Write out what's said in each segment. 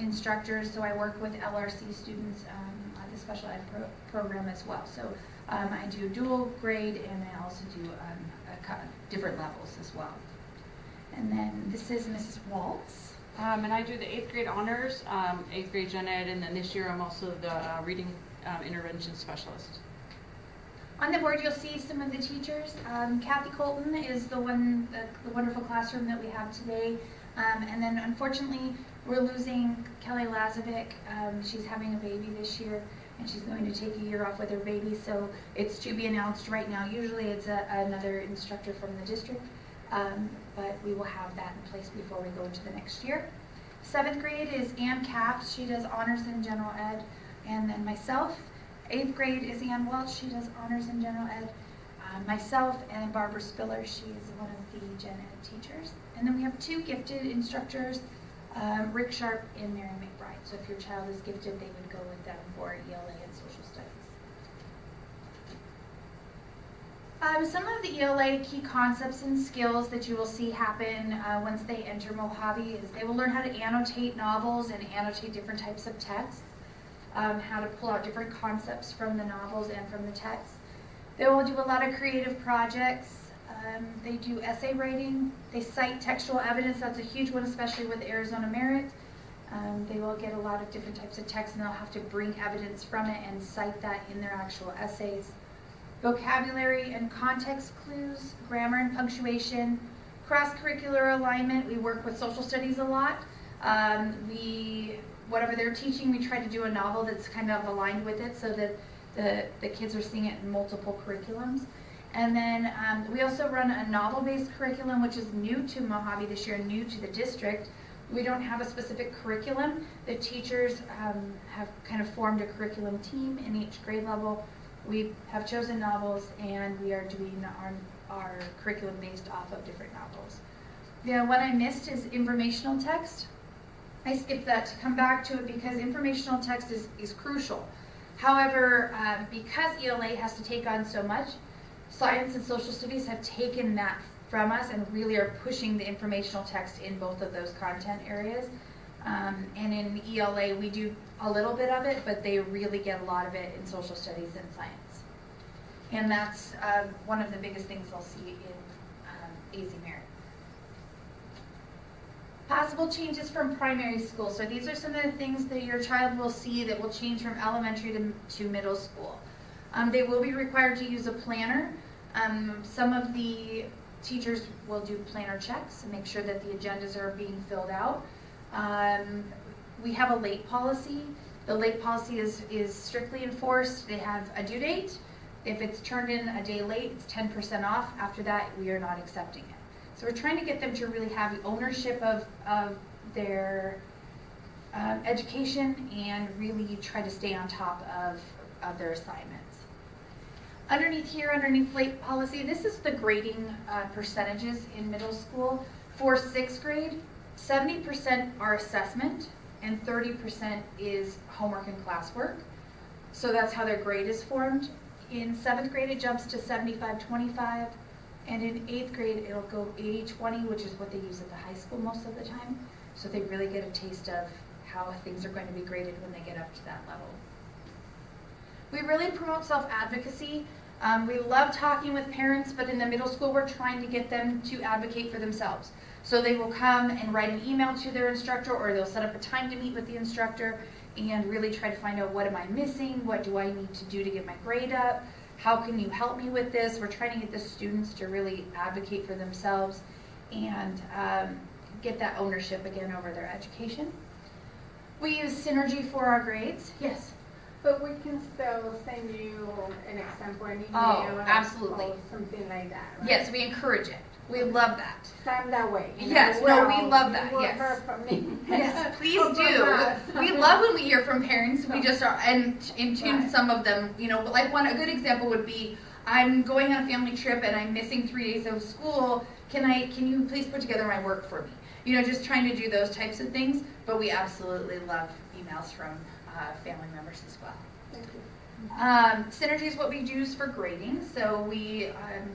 instructors, so I work with LRC students on the special ed program as well. So I do dual grade, and I also do different levels as well. And then this is Mrs. Waltz. And I do the 8th grade honors, 8th grade gen ed, and then this year I'm also the reading intervention specialist. On the board, you'll see some of the teachers. Kathy Colton is the wonderful classroom that we have today. And then, unfortunately, we're losing Kelly Lazovic. She's having a baby this year, and she's going to take a year off with her baby. So it's to be announced right now. Usually, it's another instructor from the district, but we will have that in place before we go into the next year. 7th grade is Ann Capps. She does honors in general ed, and then myself. 8th grade is Ann Welch. She does honors in general ed. Myself and Barbara Spiller. She is one of the gen ed teachers. And then we have 2 gifted instructors, Rick Sharp and Mary McBride. So if your child is gifted, they would go with them for ELA and social studies. Some of the ELA key concepts and skills that you will see happen once they enter Mohave is they will learn how to annotate novels and annotate different types of text. How to pull out different concepts from the novels and from the text. They will do a lot of creative projects. They do essay writing. They cite textual evidence. That's a huge one, especially with Arizona Merit. They will get a lot of different types of text, and they'll have to bring evidence from it and cite that in their actual essays. Vocabulary and context clues, grammar and punctuation, cross-curricular alignment. We work with social studies a lot. Whatever they're teaching, we try to do a novel that's kind of aligned with it so that the kids are seeing it in multiple curriculums. And then we also run a novel-based curriculum, which is new to Mohave this year, new to the district. We don't have a specific curriculum. The teachers have kind of formed a curriculum team in each grade level. We have chosen novels, and we are doing our curriculum based off of different novels. The one I missed is informational text. I skipped that to come back to it because informational text is crucial. However, because ELA has to take on so much, science and social studies have taken that from us and really are pushing the informational text in both of those content areas. And in ELA, we do a little bit of it, but they really get a lot of it in social studies and science. And that's one of the biggest things they'll see in AZ Merit. Possible changes from primary school. So these are some of the things that your child will see that will change from elementary to middle school. They will be required to use a planner. Some of the teachers will do planner checks and make sure that the agendas are being filled out. We have a late policy. The late policy is strictly enforced. They have a due date. If it's turned in a day late, it's 10% off. After that, we are not accepting it. So we're trying to get them to really have ownership of their education and really try to stay on top of their assignments. Underneath here, underneath late policy, this is the grading percentages in middle school. For 6th grade, 70% are assessment and 30% is homework and classwork. So that's how their grade is formed. In 7th grade, it jumps to 75-25. And in 8th grade, it'll go 80-20, which is what they use at the high school most of the time. So they really get a taste of how things are going to be graded when they get up to that level. We really promote self-advocacy. We love talking with parents, but in the middle school, we're trying to get them to advocate for themselves. So they will come and write an email to their instructor, or they'll set up a time to meet with the instructor and really try to find out, what am I missing? What do I need to do to get my grade up? How can you help me with this? We're trying to get the students to really advocate for themselves and get that ownership again over their education. We use Synergy for our grades. Yes? But we can still send you an example, an email, Oh, absolutely. Or something like that, right? Yes, we encourage it. We love that. Same that way. Yes, no, we love that. Yes. Heard from me. Yes, please do. We love when we hear from parents. We just are, and in tune, right. Some of them, you know, like a good example would be, I'm going on a family trip and I'm missing 3 days of school. Can you please put together my work for me? You know, just trying to do those types of things. But we absolutely love emails from family members as well. Thank you. Synergy is what we use for grading, so we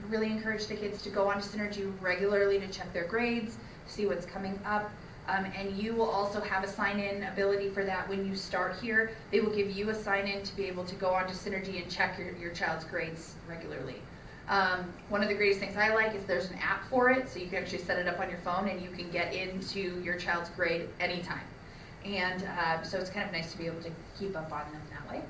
really encourage the kids to go onto Synergy regularly to check their grades, see what's coming up. And you will also have a sign-in ability for that when you start here. They will give you a sign-in to be able to go onto Synergy and check your child's grades regularly. One of the greatest things I like is there's an app for it, so you can actually set it up on your phone and you can get into your child's grade anytime. And so it's kind of nice to be able to keep up on them that way.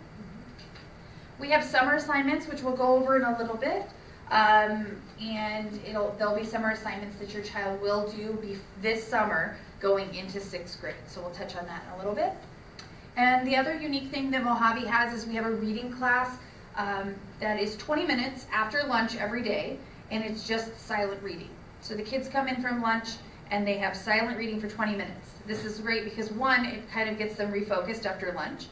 We have summer assignments, which we'll go over in a little bit. And there'll be summer assignments that your child will do this summer going into 6th grade. So we'll touch on that in a little bit. And the other unique thing that Mohave has is we have a reading class that is 20 minutes after lunch every day, and it's just silent reading. So the kids come in from lunch and they have silent reading for 20 minutes. This is great because 1, it kind of gets them refocused after lunch,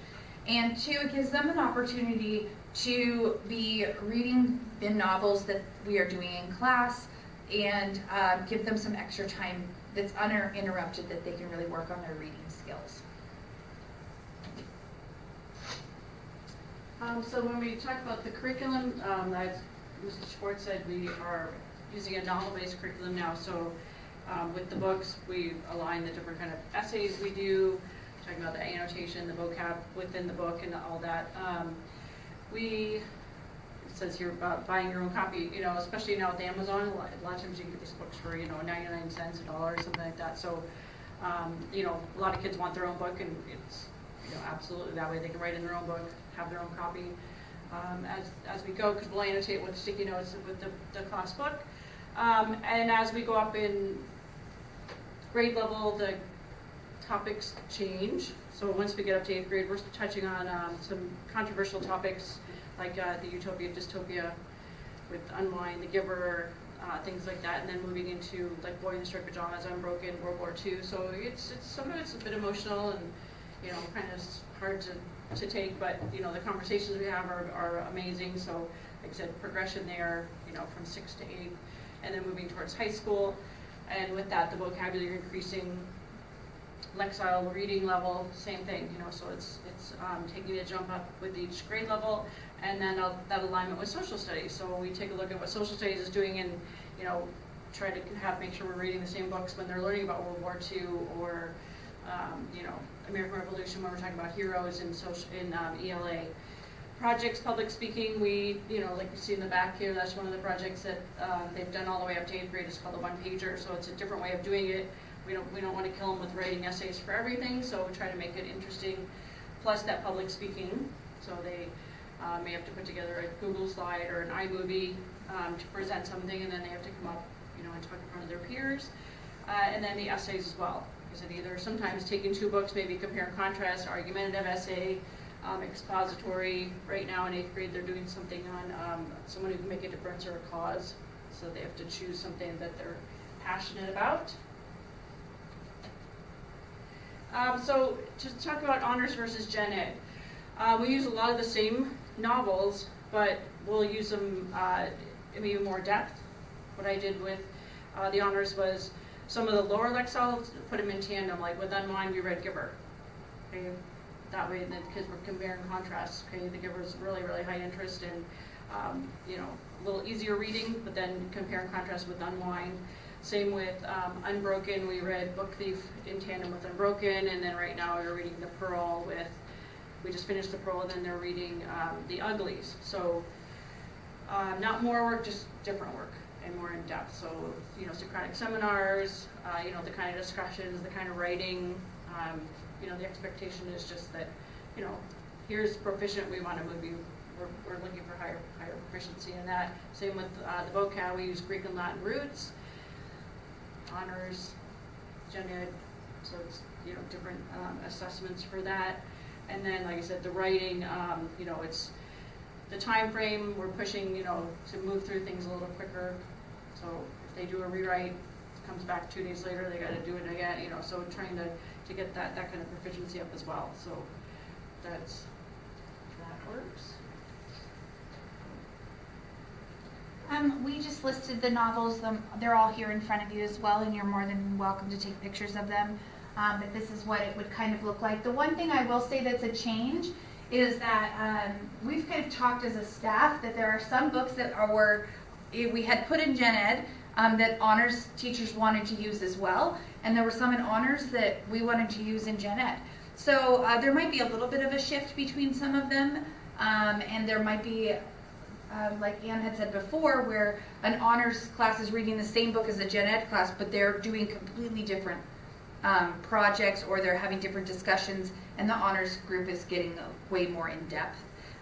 and 2, it gives them an opportunity to be reading the novels that we are doing in class and give them some extra time that's uninterrupted that they can really work on their reading skills. So when we talk about the curriculum, as Mr. Schwartz said, we are using a novel-based curriculum now. So with the books, we align the different kind of essays we do, talking about the annotation, the vocab within the book, and all that. It says here about buying your own copy, especially now with Amazon, a lot of times you can get these books for, 99 cents, $1, something like that. So, a lot of kids want their own book, and it's, absolutely that way. They can write in their own book, have their own copy as we go, because we'll annotate with sticky notes with the class book. And as we go up in grade level, the topics change. So once we get up to 8th grade, we're touching on some controversial topics like the utopia, dystopia with Unwind, The Giver, things like that, and then moving into like Boy in the Striped Pajamas, Unbroken, World War II. So it's some of it's a bit emotional and kind of hard to take, but the conversations we have are amazing. So like I said, progression there, from 6th to 8th, and then moving towards high school, and with that the vocabulary increasing. Lexile reading level, same thing, so it's taking a jump up with each grade level, and then that alignment with social studies. So we take a look at what social studies is doing, and try to make sure we're reading the same books when they're learning about World War II or American Revolution when we're talking about heroes in ELA. Projects, public speaking, we like you see in the back here, that's one of the projects that they've done all the way up to 8th grade. It's called a one-pager, so it's a different way of doing it. We don't want to kill them with writing essays for everything, so we try to make it interesting. Plus that public speaking, so they may have to put together a Google slide or an iMovie to present something, and then they have to come up, and talk in front of their peers. And then the essays as well. Like I said, either sometimes taking 2 books, maybe compare and contrast, argumentative essay, expository. Right now in 8th grade, they're doing something on someone who can make a difference or a cause. So they have to choose something that they're passionate about. So to talk about honors versus gen ed, we use a lot of the same novels, but we'll use them in even more depth. What I did with the honors was some of the lower Lexile, put them in tandem, like with Unwind we read Giver. Okay? That way the kids were comparing contrasts. Okay? The Giver is really, really high interest and a little easier reading, but then compare and contrast with Unwind. Same with Unbroken, we read Book Thief in tandem with Unbroken, and then right now we're reading The Pearl we just finished The Pearl, and then they're reading The Uglies. So not more work, just different work and more in depth. So, Socratic seminars, the kind of discussions, the kind of writing, the expectation is just that, here's proficient, we want to move you. We're looking for higher proficiency in that. Same with the vocab, we use Greek and Latin roots. Honors, gen ed, so it's different assessments for that, and then like I said, the writing, it's the time frame. We're pushing to move through things a little quicker. So if they do a rewrite, it comes back 2 days later, they got to do it again. So trying to get that kind of proficiency up as well. So that works. We just listed the novels. They're all here in front of you as well, and you're more than welcome to take pictures of them. But this is what it would kind of look like. The one thing I will say that's a change is that we've kind of talked as a staff that there are some books that we had put in gen ed that honors teachers wanted to use as well, and there were some in honors that we wanted to use in gen ed. So there might be a little bit of a shift between some of them, and there might be, like Ann had said before, where an honors class is reading the same book as a gen ed class, but they're doing completely different projects, or they're having different discussions, and the honors group is getting way more in depth.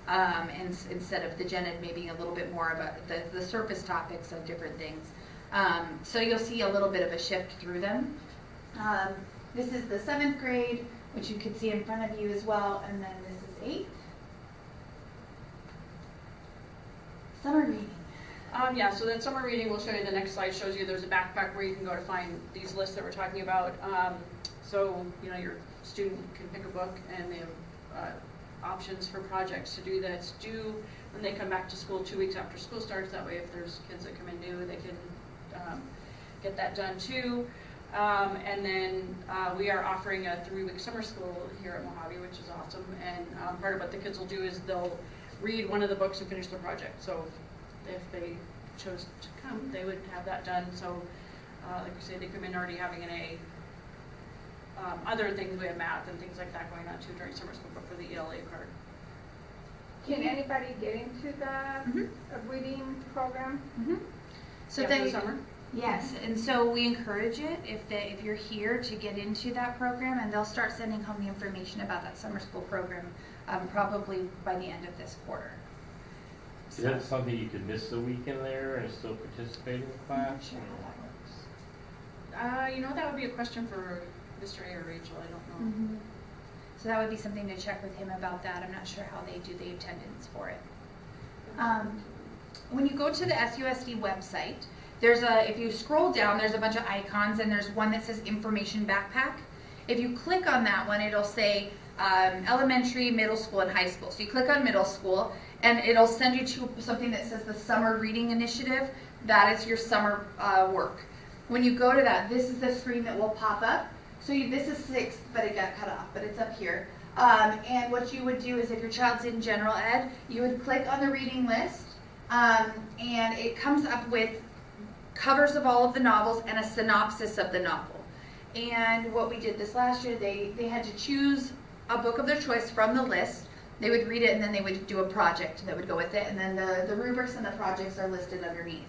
And instead of the gen ed maybe a little bit more about the surface topics of different things. So you'll see a little bit of a shift through them. This is the 7th grade, which you can see in front of you as well, and then this is 8th. Summer reading. Yeah, so that summer reading, we'll show you, the next slide shows you there's a backpack where you can go to find these lists that we're talking about. So, you know, your student can pick a book, and they have options for projects to do that's due when they come back to school 2 weeks after school starts. That way, if there's kids that come in new, they can get that done too. And then we are offering a 3-week summer school here at Mohave, which is awesome. And part of what the kids will do is they'll read one of the books and finish their project. So if they chose to come, they would have that done. So like we say, they come in already having an A. Other things, we have math and things like that going on too during summer school, but for the ELA part. Can anybody get into the reading program? So yeah, they, for the summer? Yes, and so we encourage it if you're here to get into that program, and they'll start sending home the information about that summer school program probably by the end of this quarter. Is that something you could miss the weekend there and still participate in the class? I'm not sure how that works. You know, that would be a question for Mr. A or Rachel. I don't know. So that would be something to check with him about that. I'm not sure how they do the attendance for it. When you go to the SUSD website, there's if you scroll down, there's a bunch of icons, and there's one that says Information Backpack. If you click on that one, it'll say elementary, middle school, and high school. So you click on middle school, and it'll send you to something that says the Summer Reading Initiative. That is your summer work. When you go to that, this is the screen that will pop up. So this is 6th, but it got cut off, but it's up here. And what you would do is, if your child's in general ed, you would click on the reading list, and it comes up with covers of all of the novels and a synopsis of the novel. And what we did this last year, they had to choose a book of their choice from the list. They would read it, and then they would do a project that would go with it, and then the rubrics and the projects are listed underneath.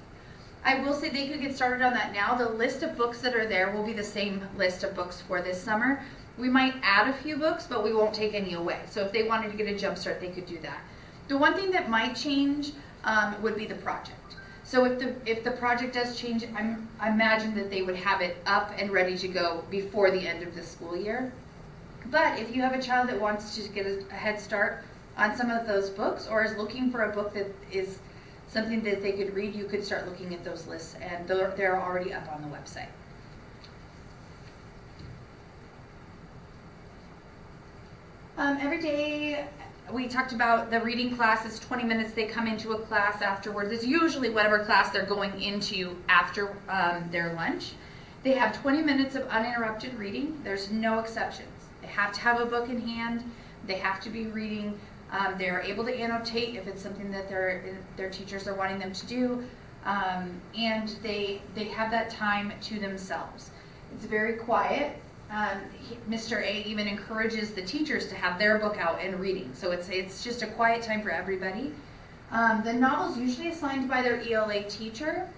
I will say they could get started on that now. The list of books that are there will be the same list of books for this summer. We might add a few books, but we won't take any away. So if they wanted to get a jump start, they could do that. The one thing that might change would be the project. So if the project does change, I imagine that they would have it up and ready to go before the end of the school year. But if you have a child that wants to get a head start on some of those books, or is looking for a book that is something that they could read, you could start looking at those lists, and they're already up on the website. Every day, we talked about the reading class is 20 minutes. They come into a class afterwards. It's usually whatever class they're going into after their lunch. They have 20 minutes of uninterrupted reading. There's no exceptions. They have to have a book in hand. They have to be reading. They're able to annotate if it's something that their teachers are wanting them to do. And they have that time to themselves. It's very quiet. Mr. A even encourages the teachers to have their book out and reading. So it's just a quiet time for everybody. The novel's usually assigned by their ELA teacher.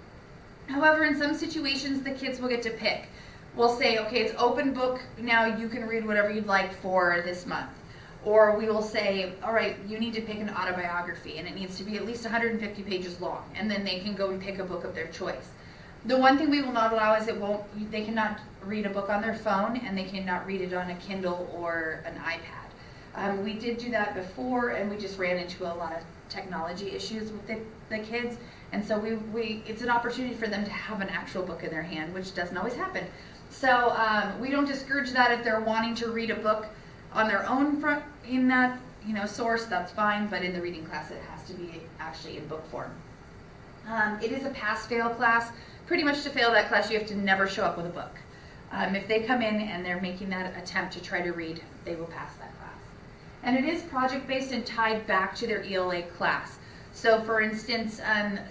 However, in some situations, the kids will get to pick. We'll say, okay, it's open book. Now you can read whatever you'd like for this month. Or we will say, all right, you need to pick an autobiography, and it needs to be at least 150 pages long. And then they can go and pick a book of their choice. The one thing we will not allow is they cannot read a book on their phone, and they cannot read it on a Kindle or an iPad. We did do that before, and we just ran into a lot of technology issues with the kids. And so it's an opportunity for them to have an actual book in their hand, which doesn't always happen. So we don't discourage that. If they're wanting to read a book on their own in that source, that's fine. But in the reading class, it has to be actually in book form. It is a pass-fail class. Pretty much to fail that class, you have to never show up with a book. If they come in and they're making that attempt to try to read, they will pass that class. And it is project-based and tied back to their ELA class. So for instance,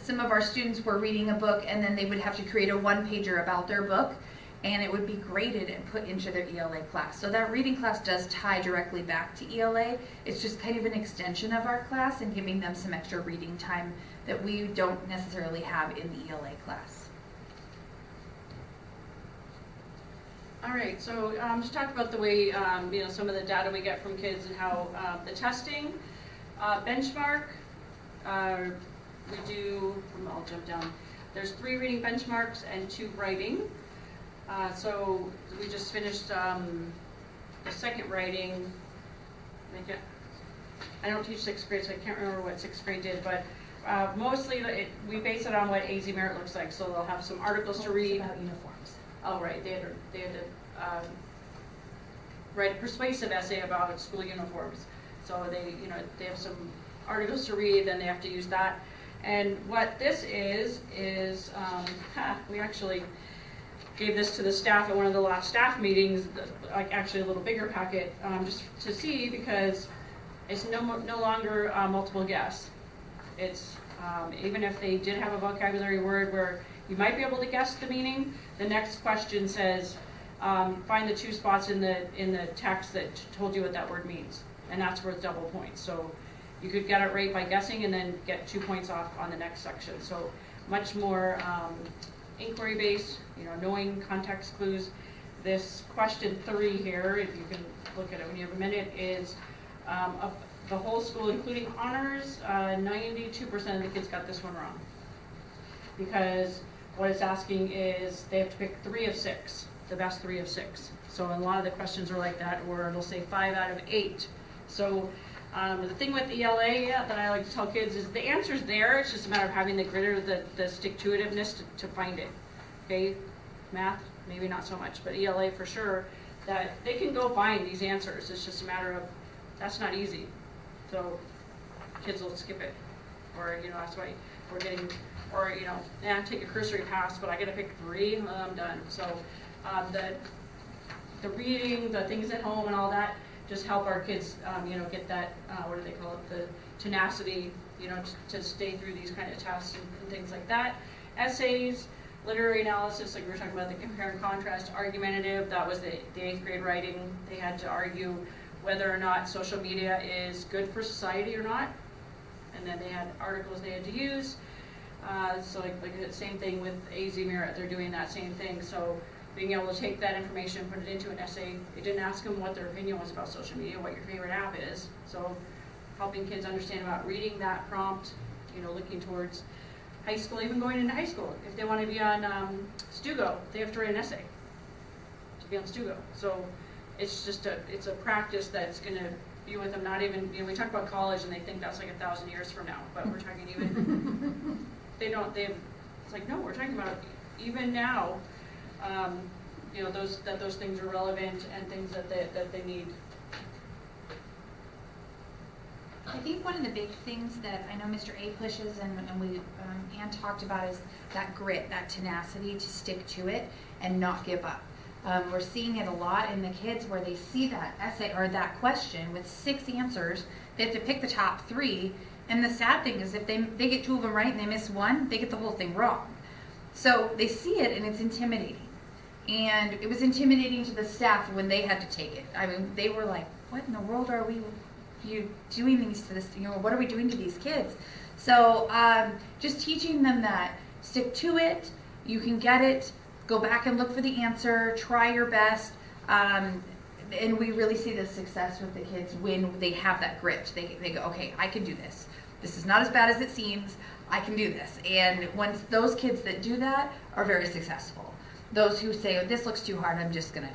some of our students were reading a book and then they would have to create a one-pager about their book, and it would be graded and put into their ELA class. So that reading class does tie directly back to ELA. It's just kind of an extension of our class and giving them some extra reading time that we don't necessarily have in the ELA class. All right, so just talk about the way, some of the data we get from kids and how the testing, benchmark, we do, I'll jump down. There's 3 reading benchmarks and 2 writing. So we just finished the second writing. I don't teach 6th grade, so I can't remember what 6th grade did, but mostly we base it on what AZ Merit looks like. So they'll have some articles to read. About uniforms. Oh, right. They had to write a persuasive essay about school uniforms. So they have some articles to read, then they have to use that. And what this is we actually gave this to the staff at one of the last staff meetings, like actually a little bigger packet, just to see, because it's no longer multiple guess. It's even if they did have a vocabulary word where you might be able to guess the meaning, the next question says, find the 2 spots in the text that told you what that word means, and that's worth double points. So you could get it right by guessing and then get 2 points off on the next section. So much more inquiry based, knowing context clues. This question 3 here, if you can look at it when you have a minute, is of the whole school, including honors, 92% of the kids got this one wrong. Because what it's asking is they have to pick 3 of 6, the best 3 of 6. So a lot of the questions are like that, or it'll say 5 out of 8. So the thing with ELA that I like to tell kids is the answer's there. It's just a matter of having the grit or the stick-to-itiveness to find it. Okay, math maybe not so much, but ELA for sure. That they can go find these answers. It's just a matter of that's not easy. So kids will skip it, or that's why we're getting, or take a cursory pass, but I got to pick 3. I'm done. So the reading, the things at home, and all that. Just help our kids, get that, what do they call it, the tenacity, to stay through these kind of tests and things like that. Essays, literary analysis, like we were talking about, the compare and contrast, argumentative, that was the 8th grade writing. They had to argue whether or not social media is good for society or not. And then they had articles they had to use. So like the same thing with AZ Merit, they're doing that same thing. So being able to take that information and put it into an essay. It didn't ask them what their opinion was about social media, what your favorite app is. So helping kids understand about reading that prompt, looking towards high school, even going into high school. If they want to be on Stugo, they have to write an essay to be on Stugo. So it's just it's a practice that's going to be with them, not even, we talk about college and they think that's like 1,000 years from now, but we're talking even, it's like, no, we're talking about even now, those things are relevant and things that they need. I think one of the big things that I know Mr. A pushes and we Ann talked about is that grit, that tenacity to stick to it and not give up. We're seeing it a lot in the kids where they see that essay or that question with 6 answers. They have to pick the top 3, and the sad thing is if they get 2 of them right and they miss 1, they get the whole thing wrong. So they see it and it's intimidating. And it was intimidating to the staff when they had to take it. I mean, they were like, what in the world are we doing these to this, what are we doing to these kids? So just teaching them that stick to it, you can get it, go back and look for the answer, try your best. And we really see the success with the kids when they have that grit. They go, okay, I can do this. This is not as bad as it seems. I can do this. And once those kids that do that are very successful. Those who say, oh, this looks too hard, I'm just going to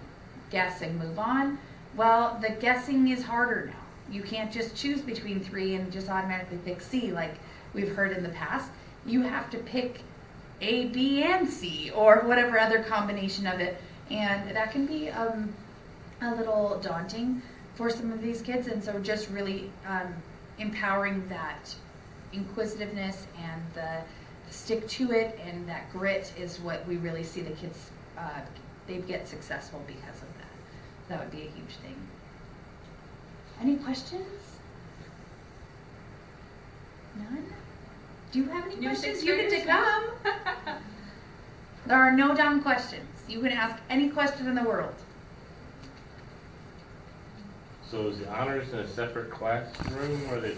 guess and move on. Well, the guessing is harder now. You can't just choose between 3 and just automatically pick C like we've heard in the past. You have to pick A, B, and C, or whatever other combination of it. And that can be a little daunting for some of these kids. And so just really empowering that inquisitiveness and the stick to it and that grit is what we really see the kids, they get successful because of that. That would be a huge thing. Any questions? None? Do you have any New questions? sixth You get to graders? come. There are no dumb questions. You can ask any question in the world. So is the honors in a separate classroom where they